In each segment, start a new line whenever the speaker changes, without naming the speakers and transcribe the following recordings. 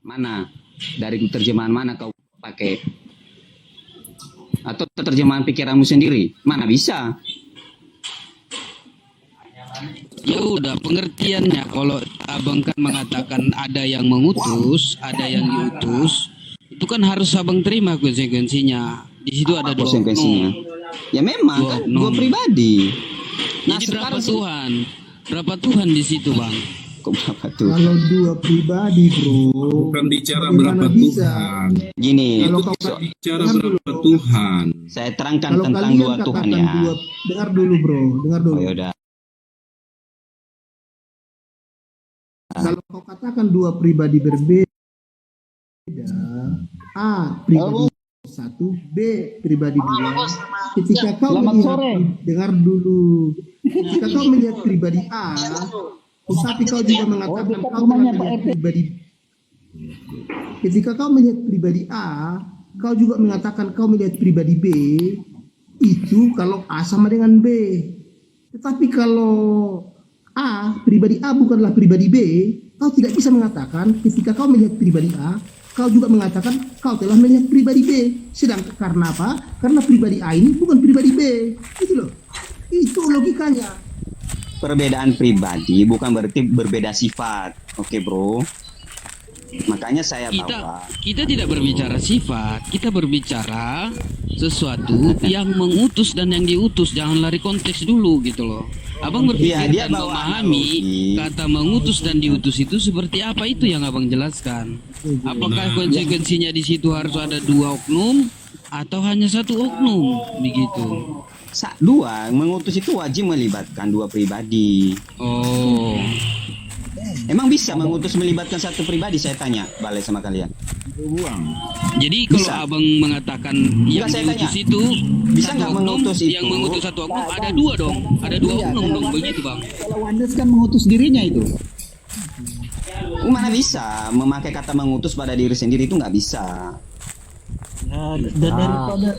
Mana? Dari terjemahan mana kau pakai? Atau terjemahan pikiranmu sendiri? Mana bisa?
Ya udah, pengertiannya kalau abang kan mengatakan ada yang mengutus, ada yang diutus, itu kan harus abang terima konsekuensinya. Di situ ada dua
konsekuensinya. Ya memang
Dua
kan
oknum.
dua pribadi. Nah,
Jadi berapa
sekarang
Tuhan? Berapa Tuhan di situ, Bang?
kok berapa tuh?
Kalau dua pribadi, bro.
Bukan bicara
bagaimana
berapa
bisa?
Tuhan.
Gini,
Kalau
Itu
kau
bisa
katakan
bicara
dulu,
berapa Tuhan.
saya terangkan
kalau
tentang
kalian
dua Tuhan
katakan
ya.
dengar dulu, bro, dengar dulu.
Oh yaudah.
Kalau kau katakan dua pribadi berbeda, A pribadi satu, B pribadi dua. Ketika kau melihat, dengar dulu. Ketika kau melihat pribadi A, tapi kau juga mengatakan kau telah melihat pribadi. Ketika kau melihat pribadi A, kau juga mengatakan kau melihat pribadi B. Itu kalau A sama dengan B. Tetapi kalau A, pribadi A bukanlah pribadi B, kau tidak bisa mengatakan ketika kau melihat pribadi A, kau juga mengatakan kau telah melihat pribadi B. Sedangkan karena apa? Karena pribadi A ini bukan pribadi B. Gitu loh. Itu logikanya.
Perbedaan pribadi bukan berarti berbeda sifat. Oke, bro. Makanya saya bawa.
Kita tidak berbicara sifat, kita berbicara sesuatu yang mengutus dan yang diutus. Jangan lari konteks dulu gitu loh. Abang berpikir
Dia
dan
bawa
memahami
analogi.
kata mengutus dan diutus itu seperti apa, itu yang abang jelaskan. Apakah konsekuensinya di situ harus ada dua oknum atau hanya satu oknum begitu?
Dua, mengutus itu wajib melibatkan dua pribadi.
Oh,
Emang bisa mengutus melibatkan satu pribadi? Saya tanya, balik sama kalian.
jadi kalau
Bisa.
abang mengatakan yang
saya
diutus
tanya.
itu
Bisa
satu
nggak
oknum,
mengutus itu?
yang mengutus satu oknum, ada dua dong, ada dua oknum dong, begitu bang.
Kalau Wandes kan mengutus dirinya itu.
Mana bisa memakai kata mengutus pada diri sendiri, itu nggak bisa.
Daripada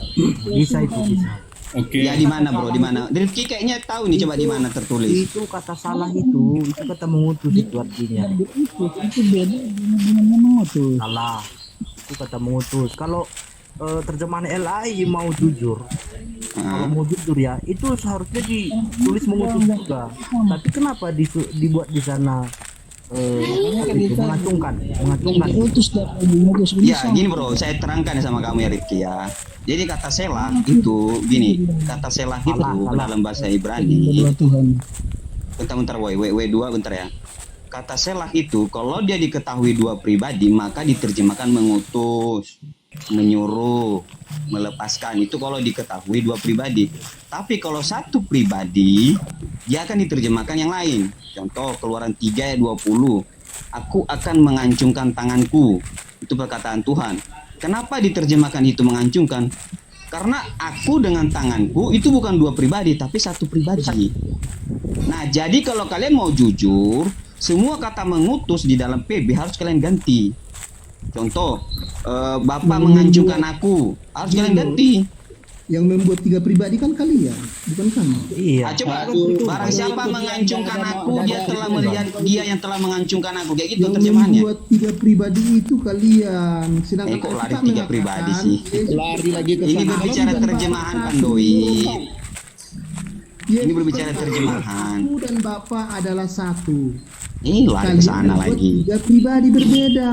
bisa itu bisa.
Oke.
Ya di mana, bro? Di mana? Rifki kayaknya tahu nih, coba di mana tertulis.
Itu kata salah itu kata mengutus itu artinya.
Itu beda dengan mengutus.
Salah. Itu kata mengutus. Kalau terjemahan LAI mau jujur. Kalau mau jujur ya, itu seharusnya ditulis mengutus juga. Tapi kenapa dibuat di sana itu mengacungkan.
Diutus dan mengutus.
Ya gini, bro, saya terangkan sama kamu ya, Rifki ya. Jadi kata selah itu gini, kata selah itu dalam bahasa Ibrani.
Tuhan.
Bentar, W2 bentar ya. Kata selah itu kalau dia diketahui dua pribadi maka diterjemahkan mengutus, menyuruh, melepaskan. Itu kalau diketahui dua pribadi. Tapi kalau satu pribadi dia akan diterjemahkan yang lain. Contoh Keluaran 3 ayat 20. Aku akan mengancungkan tanganku. Itu perkataan Tuhan. Kenapa diterjemahkan itu mengancungkan? Karena aku dengan tanganku itu bukan dua pribadi tapi satu pribadi. Nah, jadi kalau kalian mau jujur, semua kata mengutus di dalam PB harus kalian ganti. Contoh, Bapak mengancungkan aku, harus kalian ganti.
Yang membuat tiga pribadi kan kalian, bukan kamu.
Iya.
Coba barang siapa mengancungkan aku, dia telah melihat dia yang telah mengancungkan aku. Kayak gitu
Yang
terjemahannya.
membuat tiga pribadi itu kalian. Sedangkan
Kok lari
Alkitab
tiga
mengatakan,
pribadi sih?
Lari lagi ke
Ini
sana.
berbicara terjemahan kan, Doi.
Yesus
Ini berbicara
berkata,
terjemahan.
Aku dan Bapa adalah satu.
Lari ke sana
membuat
lagi.
tiga pribadi berbeda.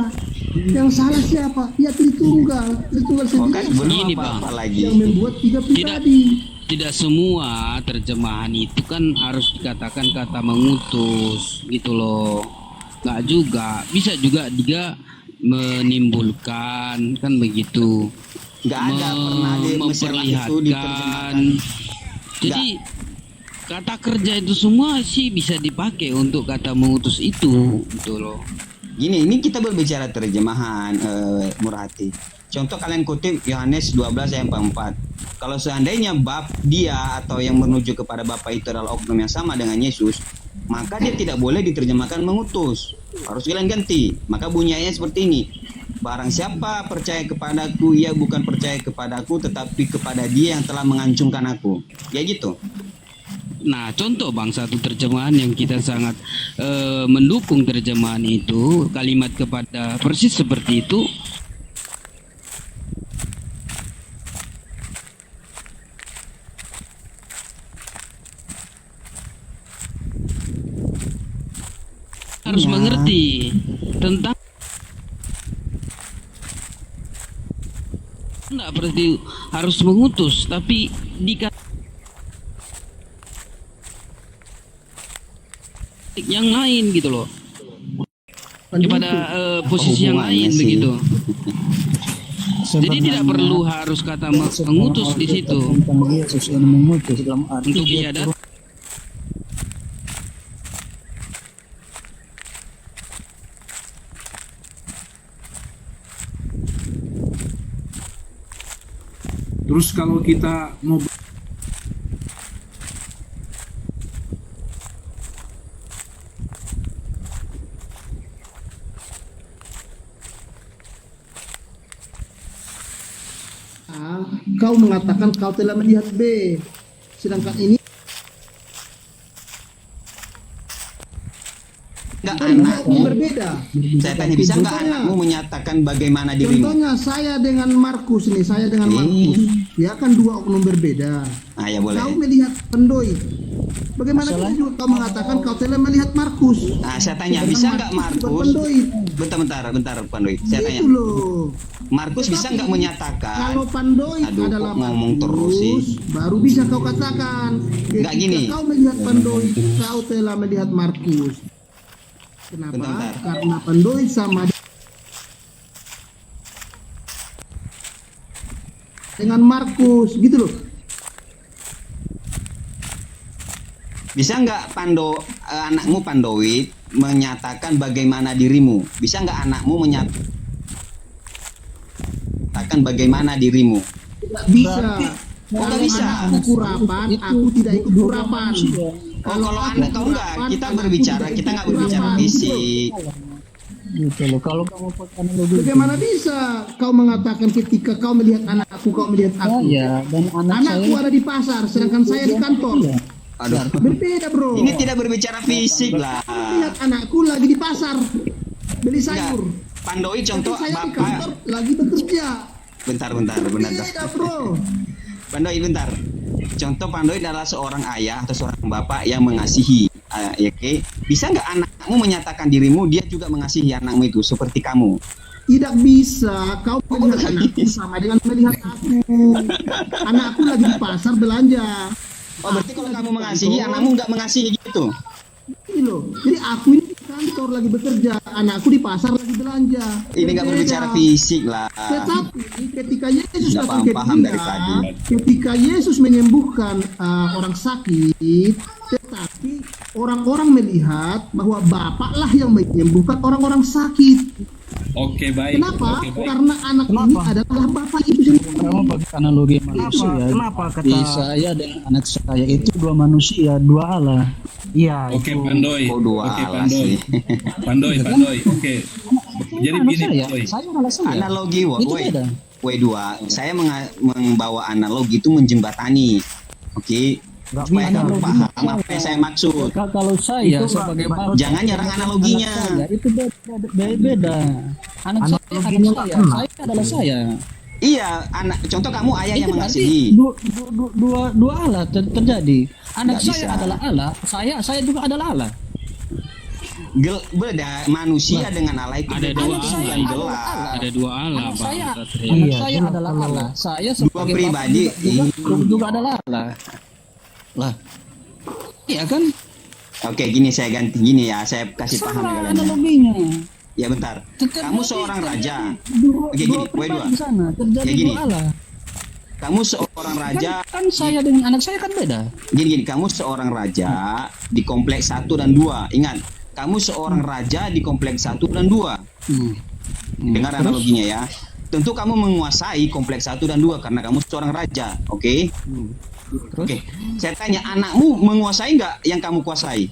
Yang salah siapa? Ya Tritunggal. Tritunggal
Oh kan
sendiri.
belum
Ini,
apa-apa
Bang.
lagi.
Yang membuat tiga pribadi.
Tidak semua terjemahan itu kan harus dikatakan kata mengutus gitu loh. Nggak juga, bisa juga dia menimbulkan kan begitu.
Nggak ada pernah di Mesirlah itu diterjemahkan.
Jadi kata kerja itu semua sih bisa dipakai untuk kata mengutus itu gitu loh.
Gini, ini kita berbicara terjemahan, Murhati. Contoh kalian kutip Yohanes 12 ayat 44. Kalau seandainya bab dia atau yang menuju kepada Bapa itu adalah oknum yang sama dengan Yesus, maka dia tidak boleh diterjemahkan mengutus. Harus kalian ganti. Maka bunyinya seperti ini. Barang siapa percaya kepadaku, ia bukan percaya kepadaku, tetapi kepada dia yang telah mengancungkan aku. Ya gitu.
Nah, contoh bang, satu terjemahan yang kita sangat mendukung terjemahan itu, kalimat kepada persis seperti itu. Harus mengerti tentang enggak berarti harus mengutus, tapi yang lain gitu loh, kepada posisi yang lain
sih?
begitu. Jadi tidak perlu harus kata mengutus di situ.
Tentang Yesus yang mengutus dalam arti
Untuk
dia
ia datang.
Terus kalau kita mau
A, kau mengatakan kau telah melihat B, sedangkan ini
Enggak
kan dua
anakmu.
oknum berbeda.
Saya tanya, bisa nggak
Contohnya-
anakmu menyatakan bagaimana dirimu?
Contohnya saya dengan Markus nih, saya dengan Markus, ya kan dua oknum berbeda.
Ah ya boleh.
Kau melihat Pendoid, bagaimana bisa juga kau mengatakan kau telah melihat Markus?
Nah, saya tanya, bisa nggak
bukan
Markus?
Pendoid.
Bentar, Pandoid. Saya tanya,
Itu loh.
Markus bisa nggak menyatakan?
Kalau Pandoid
Aduh,
adalah
kok ngomong terus sih?
baru bisa kau katakan.
Nggak gini.
Kau melihat Pandoid, kau telah melihat Markus. Kenapa?
Bentar.
Karena Pandoid sama dengan Markus, gitu loh.
Bisa nggak anakmu Pandoid menyatakan bagaimana dirimu? Bisa nggak anakmu menyatakan bagaimana dirimu?
Tidak bisa.
Kok nggak bisa?
Anakku kurapan, aku tidak ikut kurapan.
Kalau anak kau enggak,
kurapan,
kita
anakku
berbicara,
tidak
kita
ikut
nggak berbicara
kurapan.
fisik.
gitu loh. Kalau kamu pakai analogi,
Bagaimana bisa kau mengatakan ketika kau melihat anakku, kau melihat aku?
ya dan anak
Anakku
saya
ada di pasar, sedangkan saya di kantor.
iya.
Aduh,
Berbeda bro.
ini tidak berbicara fisik lah.
Lihat anakku lagi di pasar, beli
Enggak.
sayur.
Pandoid
Sedangkan
contoh
saya di
bapak.
kantor lagi bekerja.
Bentar.
Beda bro.
Pandoid bentar. Contoh Pandoid adalah seorang ayah atau seorang bapak yang mengasihi. Ya, oke. Bisa nggak anakmu menyatakan dirimu dia juga mengasihi anakmu itu seperti kamu?
Tidak bisa. Kau melihat anakku sama dengan melihat aku. Anakku lagi di pasar belanja.
Oh berarti kalau kamu mengasihi anakmu nggak mengasihi gitu?
Ini loh. Jadi aku ini di kantor lagi bekerja, anakku di pasar lagi belanja.
Ini nggak
Berbeda.
berbicara fisik lah.
Tetapi ketika Yesus
Nggak
datang ke
paham
dunia,
dari tadi.
ketika Yesus menyembuhkan orang sakit, tetapi orang-orang melihat bahwa Bapaklah yang menyembuhkan orang-orang sakit.
Oke baik.
Kenapa?
Oke, baik.
Karena anak ini
Kenapa?
adalah Bapak itu sendiri.
kamu pakai analogi manusia.
Kenapa kata
Di saya dan anak saya itu dua manusia, dua Allah.
iya
Oke
itu
Pandoy.
Kok dua
Oke
alas
Pandoy.
sih?
Pandoy. Oke. Jadi
Anak
begini
saya,
Pandoy.
saya adalah saya.
Analogi,
Itu beda.
W2. Saya membawa analogi itu menjembatani. Oke.
nggak
Supaya
bisa.
kamu paham apa yang saya maksud.
Kalau saya
Itu
sebagai
nggak-
bapak,
Jangan nyerang analoginya.
anak saya itu beda. Anak saya
Analoginya
adalah
nggak
saya.
kena.
Saya adalah saya.
Iya, contoh kamu ayah yang
Itu berarti
mengasihi.
dua Allah terjadi. Anak
Nggak
saya
bisa.
adalah Allah, saya juga adalah Allah.
Beda manusia dengan Allah itu
Ada
beda.
dua
Itu
Allah.
yang jelas.
Ada dua Allah,
Anak
Bang.
saya,
Satria.
anak
Iya,
saya
cuma
adalah
kalau-
Allah. Saya sebagai
pribadi,
bapak juga adalah Allah. Lah, iya kan?
Oke, gini saya ganti gini ya, saya kasih paham ya
Salah
kalian.
analoginya.
Ya bentar. Kamu seorang raja. Oke,
Dua
gini,
pribadi
dua.
di sana terjadi
Ya, gini.
dua Allah.
Kamu seorang raja.
Kan saya dengan anak saya kan beda.
Gini, kamu seorang raja di kompleks 1 dan 2. Ingat, kamu seorang raja di kompleks 1 dan 2. Dengar
Terus?
analoginya ya. Tentu kamu menguasai kompleks 1 dan 2 karena kamu seorang raja, oke?
Terus?
Oke. Saya tanya, anakmu menguasai nggak yang kamu kuasai?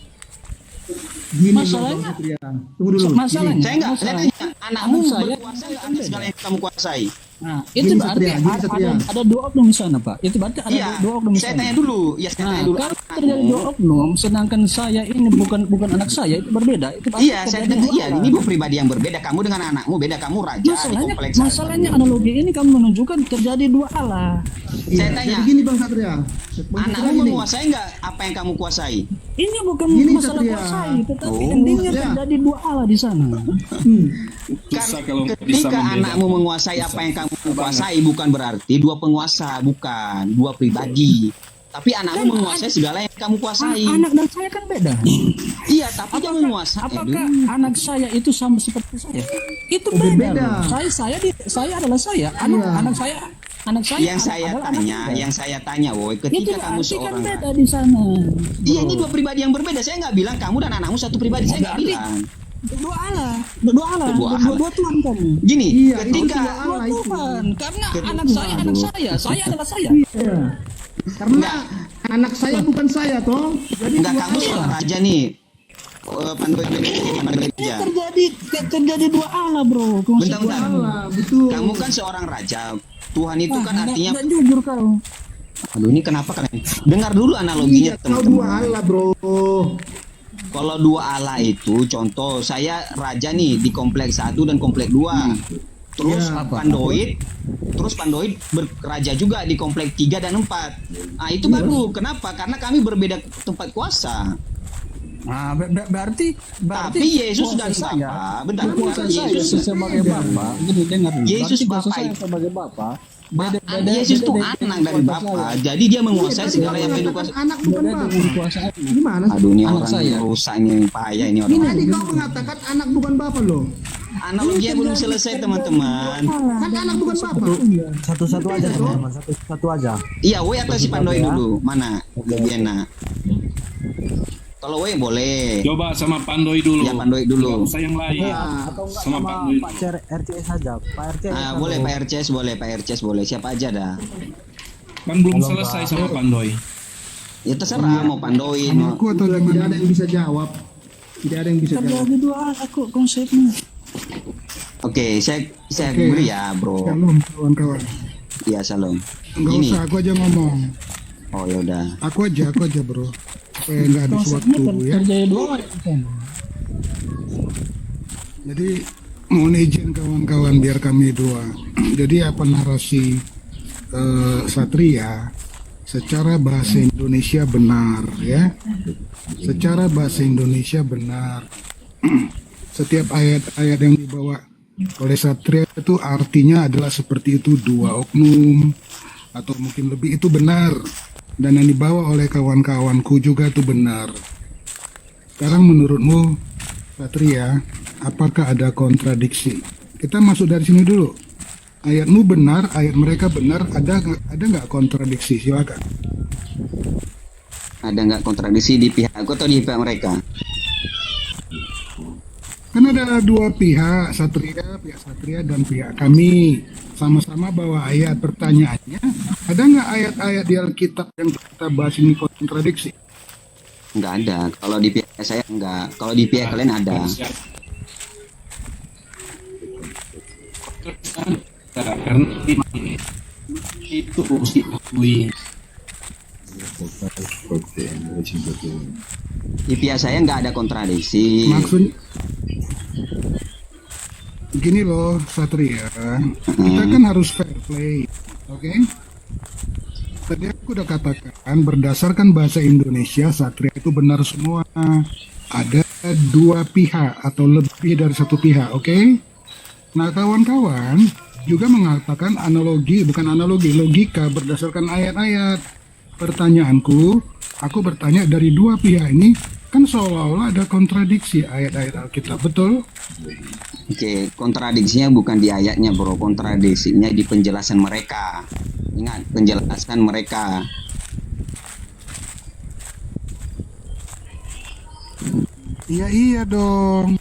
Gini
Masalahnya-
Bang Satria. Tunggu dulu.
Masalahnya,
Saya tanya, anakmu
anak saya
berkuasa nggak atas segala yang kamu kuasai?
Nah, itu
Gini,
berarti
Satria, gini, Satria.
ada dua oknum di sana, Pak. Itu berarti ada
Iya,
dua oknum di
saya
sana.
tanya dulu. Ya, saya
Nah,
tanya dulu.
kalau terjadi dua oknum, sedangkan saya ini bukan anak saya, itu berbeda. Itu berarti
Iya, saya
terjadi
tanya.
dua
Iya,
Allah.
ini dua pribadi yang berbeda. Kamu dengan anakmu beda. Kamu raja di
Masalahnya,
kompleks.
masalahnya analogi ini kamu menunjukkan terjadi dua Allah.
Iya,
Saya tanya,
jadi gini Bang Satria. Bang
anakmu
Satria gini.
menguasai nggak apa yang kamu kuasai?
Ini bukan
Gini,
masalah
Satria.
kuasai, tetapi
Oh,
endingnya
ya.
terjadi dua Allah di sana.
Susah kalau bisa
Ketika
membedakan.
anakmu menguasai apa yang kamu kuasai bukan berarti dua penguasa, bukan dua pribadi. Tapi anakmu menguasai segala yang kamu kuasai.
Anak dan saya kan beda.
Iya, tapi dia menguasai.
Apakah anak saya itu sama seperti saya? Itu
Oh,
beda.
beda.
loh. Saya adalah saya. Anak saya
Yang saya
adalah anak
tanya,
saya.
yang saya tanya, woy,
Itu
ketika kamu
berarti kan
seorang
beda di sana.
iya, ini dua pribadi yang berbeda. Saya nggak bilang kamu dan anakmu satu pribadi. Saya nggak
Berarti-
bilang.
Dua Allah, dua Allah,
Dua
dua,
Allah.
Tuhan kamu.
Gini,
Iya,
ketika
itu Allah itu.
Tuhan, karena
Ketika-
anak saya adalah saya.
Iya. Karena anak saya bukan saya toh. Jadi
nggak
dua
kamu
Allah.
seorang raja nih. Pandu
Ini terjadi dua Allah, bro. Kamu
Bentar,
sebut
bentar.
Allah, betul.
Kamu kan seorang raja. Tuhan itu kan artinya.
nggak jujur kau.
Aduh, ini kenapa kalian? Dengar dulu analoginya,
Iya, kau dua
teman-teman.
Allah, bro.
Kalau dua Allah itu, contoh saya raja nih di kompleks 1 dan kompleks 2. Terus
Ya.
Pandoid berraja juga di kompleks 3 dan 4. Nah, itu baru. Kenapa? Karena kami berbeda tempat kuasa.
Nah, berarti
Tapi Yesus dan
kuasa saya-
Bapa, bentar,
kuasa saya
Yesus
sebagai Bapa. Jadi dengar dulu.
Yesus
Berarti kuasa
Bapa
saya
itu.
sebagai Bapa.
Yesus itu anak dari Bapa. Jadi dia menguasai
Iya,
segala
tadi
yang
kau
ada di
mengatakan
kuasa.
anak bukan
Beda
bapak.
dengan kuasaan.
Gimana sih?
Aduh, ini
Anak
orang
saya.
rusaknya payah ini
Ini
orang.
tadi kau mengatakan anak bukan bapak loh.
Analoginya belum selesai, teman-teman.
Kan anak bukan bapak.
Satu-satu aja teman-teman, satu-satu aja.
Iya, Wei atau si Pandoid dulu? Mana? Lebih enak. Kalau Wei boleh.
Coba sama Pandoy dulu.
Ya, Pandoy dulu.
Nggak usah yang lain.
Atau enggak
Sama
sama
Pak Dwi.
Pak RCS saja. Pak RCS.
Ah, boleh Pak RCS, boleh Pak RCS, boleh. Siapa aja dah.
Kan belum selesai sama Pandoy.
Ya terserah mau Pandoid, mau.
Aku atau tidak ada yang bisa jawab. Tidak ada yang bisa jawab.
Terjadi dua Allah kok konsepnya.
Oke, saya
Oke.
beri ya, Bro.
Shalom kawan-kawan.
Iya, Shalom.
Enggak
Gini.
usah, aku aja ngomong.
Oh, ya udah.
Aku aja bro. Supaya nggak habis
Konsepnya
waktu ya.
terjadi dua Allah di sana.
Jadi mohon izin kawan-kawan biar kami dua. Jadi apa narasi Satria secara bahasa Indonesia benar ya. Secara bahasa Indonesia benar. Setiap ayat-ayat yang dibawa oleh Satria itu artinya adalah seperti itu, dua oknum atau mungkin lebih, itu benar. Dan yang dibawa oleh kawan-kawanku juga itu benar. Sekarang menurutmu Satria, apakah ada kontradiksi? Kita masuk dari sini dulu. Ayatmu benar, ayat mereka benar, ada nggak kontradiksi? Silakan.
Ada nggak kontradiksi di pihak aku atau di pihak mereka?
Kan ada dua pihak pihak Satria dan pihak kami. Sama-sama bawa ayat. Pertanyaannya, ada nggak ayat-ayat di Alkitab yang kita bahas ini kontradiksi?
Nggak ada. Kalau di pihak saya nggak. Kalau di pihak kalian ada.
Karena itu si akui.
Di pihak saya nggak ada kontradiksi.
Maksud gini loh Satria, kita kan harus fair play, oke? Tadi aku udah katakan berdasarkan bahasa Indonesia Satria itu benar semua. Ada dua pihak atau lebih dari satu pihak, oke? Nah kawan-kawan juga mengatakan logika berdasarkan ayat-ayat. Pertanyaanku, aku bertanya dari dua pihak ini kan seolah-olah ada kontradiksi ayat-ayat Alkitab, betul?
Oke, kontradiksinya bukan di ayatnya, Bro. Kontradiksinya di penjelasan mereka. Ingat, penjelasan mereka.
Iya dong.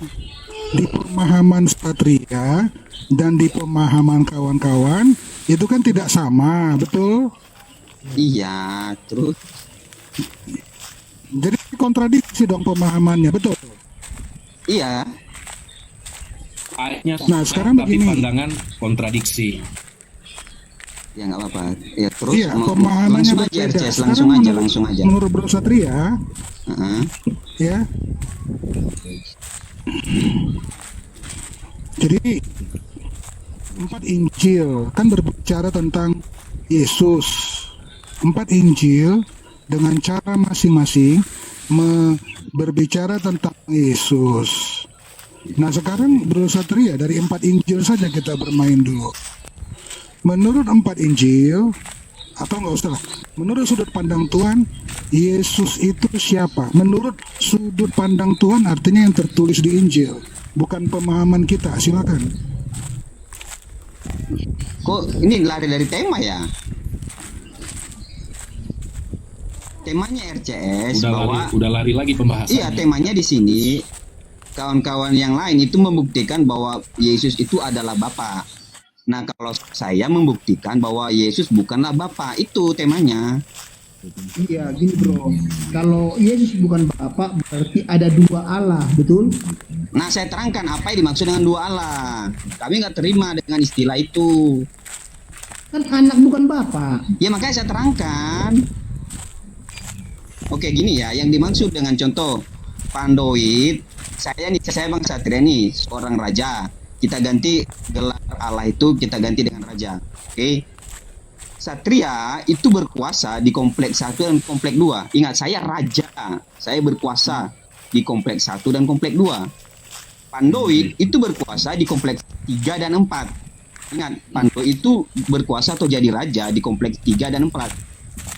Di pemahaman Satria dan di pemahaman kawan-kawan itu kan tidak sama, betul?
Iya, terus
Jadi kontradiksi dong pemahamannya, betul?
iya.
Ayatnya
Nah,
sama,
sekarang
tapi
begini.
pandangan kontradiksi.
Ya nggak apa-apa. Ya terus
Iya, pemahamannya
langsung aja
berbeda.
RCS,
Sekarang
langsung aja.
Menurut Bro Satria,
Heeh.
ya. Jadi 4 Injil kan berbicara tentang Yesus. 4 Injil dengan cara masing-masing berbicara tentang Yesus. Nah sekarang Bro Satria dari 4 Injil saja kita bermain dulu. Menurut 4 Injil, atau nggak usah lah, menurut sudut pandang Tuhan, Yesus itu siapa? Menurut sudut pandang Tuhan artinya yang tertulis di Injil, bukan pemahaman kita. Silakan.
Kok ini lari dari tema ya? Temanya RCS bahwa
Udah lari lagi pembahasan.
iya, temanya di sini kawan-kawan yang lain itu membuktikan bahwa Yesus itu adalah Bapa. Nah, kalau saya membuktikan bahwa Yesus bukanlah Bapa, itu temanya.
Iya, gini bro. Kalau Yesus bukan Bapa, berarti ada dua Allah, betul?
Nah, saya terangkan apa yang dimaksud dengan dua Allah. Kami nggak terima dengan istilah itu.
Kan anak bukan Bapa.
Ya makanya saya terangkan. Oke, gini ya, yang dimaksud dengan contoh Pandoid, saya Bang Satria nih, seorang raja. Kita ganti gelar Allah itu, kita ganti dengan raja. Oke. Satria itu berkuasa di kompleks 1 dan kompleks 2. Ingat, saya raja. Saya berkuasa di kompleks 1 dan kompleks 2. Pandoid itu berkuasa di kompleks 3 dan 4. Ingat, Pandoid itu berkuasa atau jadi raja di kompleks 3 dan 4.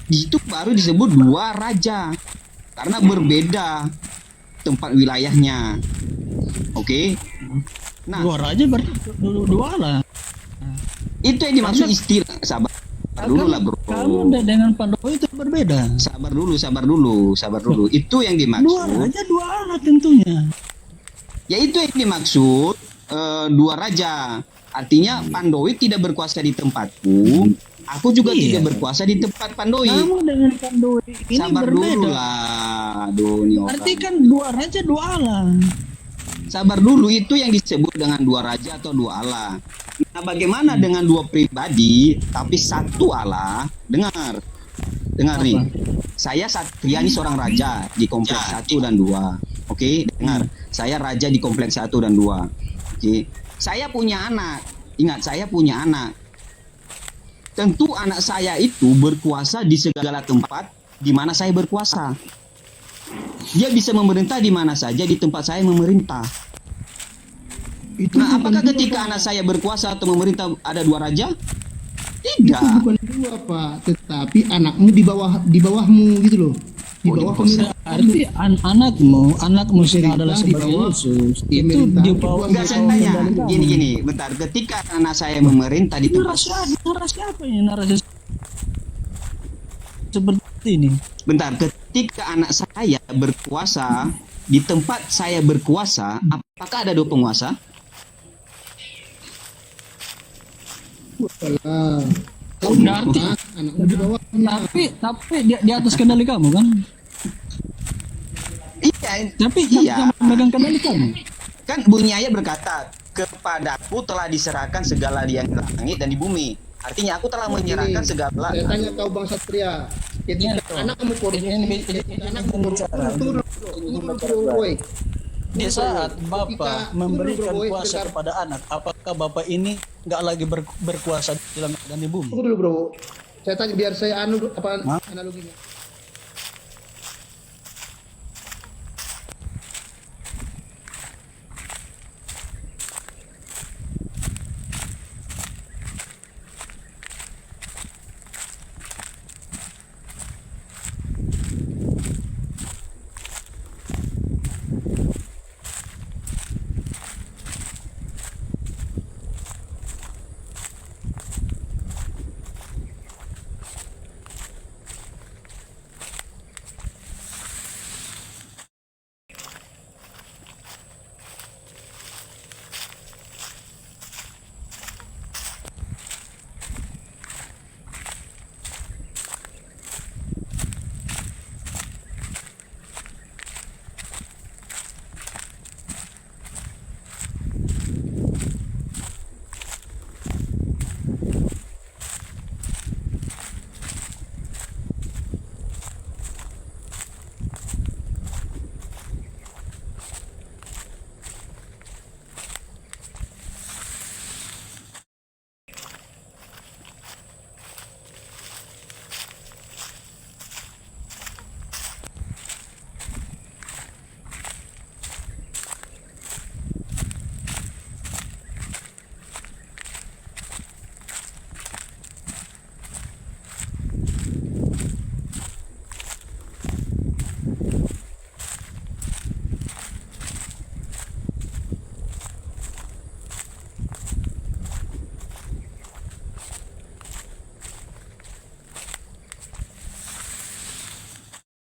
Itu baru disebut dua raja. Karena berbeda tempat wilayahnya. Oke. Nah,
Dua raja berarti dua lah.
itu yang dimaksud istilah. Sabar dulu lah, bro.
Kamu dengan Pandowi itu berbeda.
Sabar dulu. Itu yang
Dua
dimaksud.
raja dua Allah tentunya.
Ya itu yang dimaksud dua raja. Artinya Pandowi tidak berkuasa di tempatku. Aku juga
Iya.
tidak berkuasa di tempat Pandowi.
Kamu dengan Pandowi ini
Sabar
berbeda.
dulu lah. Aduh, ini orang.
Berarti kan dua raja dua Allah.
Sabar dulu, itu yang disebut dengan dua raja atau dua Allah. Nah, bagaimana dengan dua pribadi tapi satu Allah? Dengar nih. Saya Satria ini seorang raja di kompleks 1 dan 2. Oke, dengar. Saya raja di kompleks 1 dan 2. Oke. Saya punya anak. Ingat, saya punya anak. Tentu anak saya itu berkuasa di segala tempat di mana saya berkuasa. Dia bisa memerintah di mana saja di tempat saya memerintah.
Itu
Nah,
bukan
apakah
dua,
ketika
Pak.
anak saya berkuasa atau memerintah ada dua raja?
Itu
Tidak.
bukan dua, Pak, tetapi anakmu di bawahmu gitu loh. Di bawah pemerintahan.
Berarti anakmu yang adalah
Pemerintah di
sebagai
bawah-
Yesus. Itu
pemerintah
di
di
bawah
bawah-
Enggak, saya tanya. Gini, bentar. Ketika anak saya memerintah di tempat,
narasi apa ini? Narasi seperti ini.
bentar. Ketika anak saya berkuasa di tempat saya berkuasa, apakah ada dua penguasa?
Alah. Kau
Berarti-
anakmu di bawah.
Tapi di atas kendali kamu kan?
Iya.
Tapi
Iya.
yang memegang kendali kamu.
Kan bunyi ayat berkata, kepadaku telah diserahkan segala yang di langit dan di bumi. Artinya aku telah menyerahkan segala.
Saya tanya kau Bang Satria, ketika anakmu korupsi, anakmu korupsi,
Di saat Bapak
Ketika-
memberikan
Tunggu dulu,
kuasa
sebentar.
kepada anak, apakah Bapak ini nggak lagi berkuasa di langit dan di bumi?
Tunggu dulu bro, saya tanya biar saya analoginya.